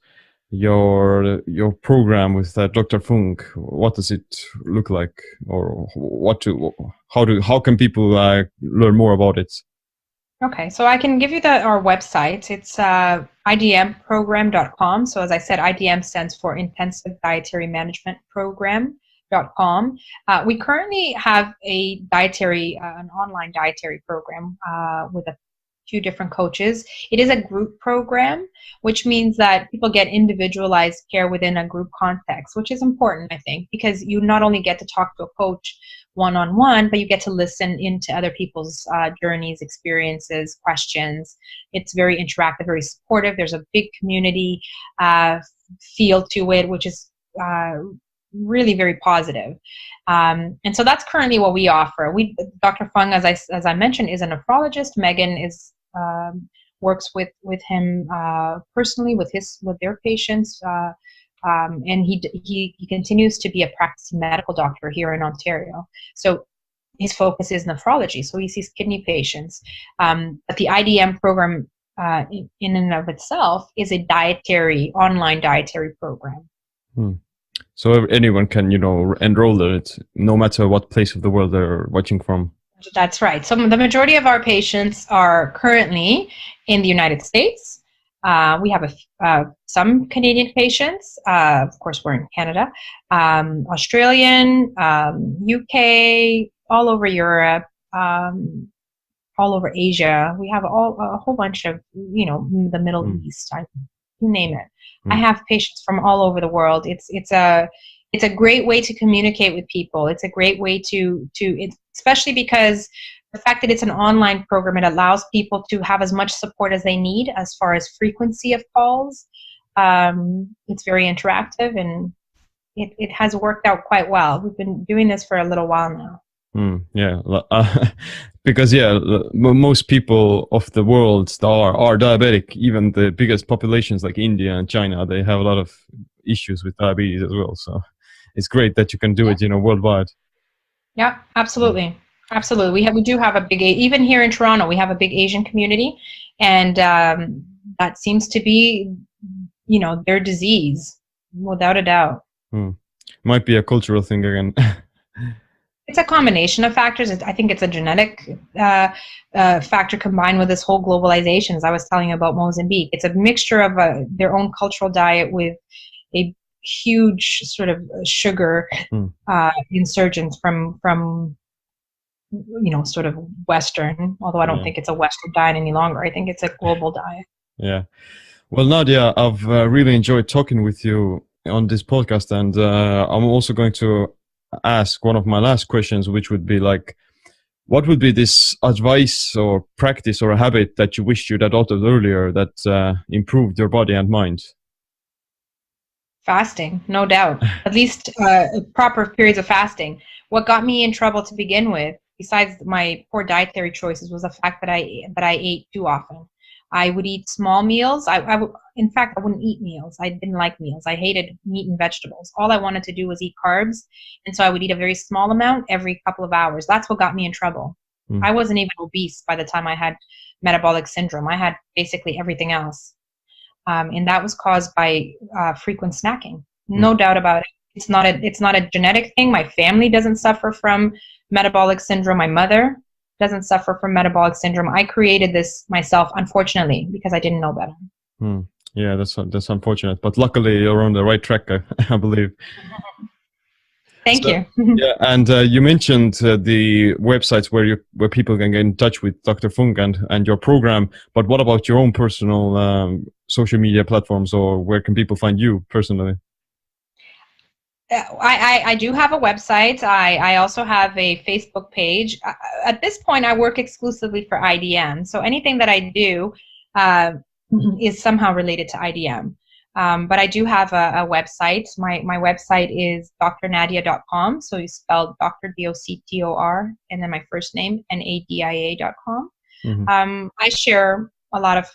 your program with Dr. Fung? What does it look like, or how can people learn more about it? Okay, so I can give you our website. It's idmprogram.com. So as I said, IDM stands for Intensive Dietary Management Program.com. We currently have an online dietary program with a few different coaches. It is a group program, which means that people get individualized care within a group context, which is important, I think, because you not only get to talk to a coach one-on-one, but you get to listen into other people's journeys, experiences, questions. It's very interactive, very supportive. There's a big community feel to it, which is really very positive. And so that's currently what we offer. Dr. Fung, as I mentioned, is a nephrologist. Megan works with him personally with their patients, and he continues to be a practicing medical doctor here in Ontario. So his focus is nephrology. So he sees kidney patients. But the IDM program in and of itself is a online dietary program. So anyone can, you know, enroll in it, no matter what place of the world they're watching from. That's right. So the majority of our patients are currently in the United States, We have some Canadian patients. Of course, we're in Canada, Australian, UK, all over Europe, all over Asia. We have a whole bunch of, the Middle East. You name it. I have patients from all over the world. It's a great way to communicate with people. It's a great way to especially because the fact that it's an online program, it allows people to have as much support as they need as far as frequency of calls. It's very interactive, and it has worked out quite well. We've been doing this for a little while now. Because most people of the world are diabetic. Even the biggest populations like India and China, they have a lot of issues with diabetes as well. So it's great that you can do it, worldwide. Yeah, absolutely. Absolutely. We do have a big, even here in Toronto, we have a big Asian community, and that seems to be, their disease, without a doubt. Might be a cultural thing again. It's a combination of factors. I think it's a genetic factor combined with this whole globalization. As I was telling you about Mozambique, it's a mixture of their own cultural diet with a huge sort of sugar insurgence from sort of Western, although I don't think it's a Western diet any longer. I think it's a global diet. Yeah. Well, Nadia, I've really enjoyed talking with you on this podcast, and I'm also going to ask one of my last questions, which would be like, what would be this advice or practice or a habit that you wished you'd adopted earlier that improved your body and mind? Fasting, no doubt. At least proper periods of fasting. What got me in trouble to begin with, besides my poor dietary choices, was the fact that I ate too often. I would eat small meals. In fact, I wouldn't eat meals. I didn't like meals. I hated meat and vegetables. All I wanted to do was eat carbs. And so I would eat a very small amount every couple of hours. That's what got me in trouble. I wasn't even obese by the time I had metabolic syndrome. I had basically everything else. And that was caused by frequent snacking. No doubt about it. It's not a genetic thing. My family doesn't suffer from metabolic syndrome. My mother doesn't suffer from metabolic syndrome. I created this myself, unfortunately, because I didn't know better. Yeah, that's unfortunate. But luckily, you're on the right track, I believe. Thank you. Yeah, and you mentioned the websites where people can get in touch with Dr. Fung and your program. But what about your own personal social media platforms, or where can people find you personally? I do have a website. I also have a Facebook page. At this point, I work exclusively for IDM. So anything that I do is somehow related to IDM. But I do have a website. My website is drnadia.com. So you spell Dr. DOCTOR and then my first name, NADIA.com. I share a lot of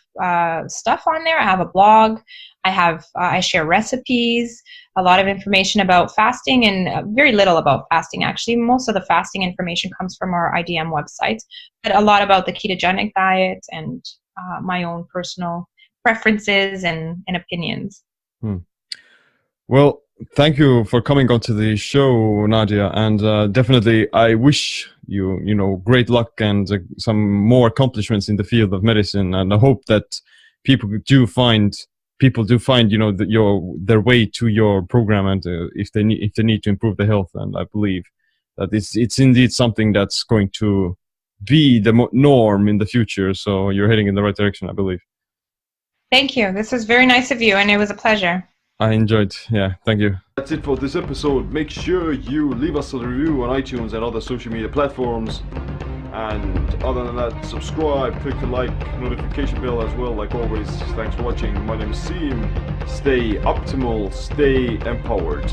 stuff on there. I have a blog. I share recipes, a lot of information about fasting, and very little about fasting, actually. Most of the fasting information comes from our IDM website, but a lot about the ketogenic diet and my own personal preferences and opinions. Well, thank you for coming onto the show, Nadia, and definitely I wish you great luck and some more accomplishments in the field of medicine, and I hope that people do find their way to your program, and if they need to improve their health. And I believe that it's indeed something that's going to be the norm in the future. So you're heading in the right direction, I believe. Thank you. This was very nice of you, and it was a pleasure. I enjoyed. Yeah, thank you. That's it for this episode. Make sure you leave us a review on iTunes and other social media platforms. And other than that, subscribe, click the like, notification bell as well, like always. Thanks for watching. My name is Siim. Stay optimal, stay empowered.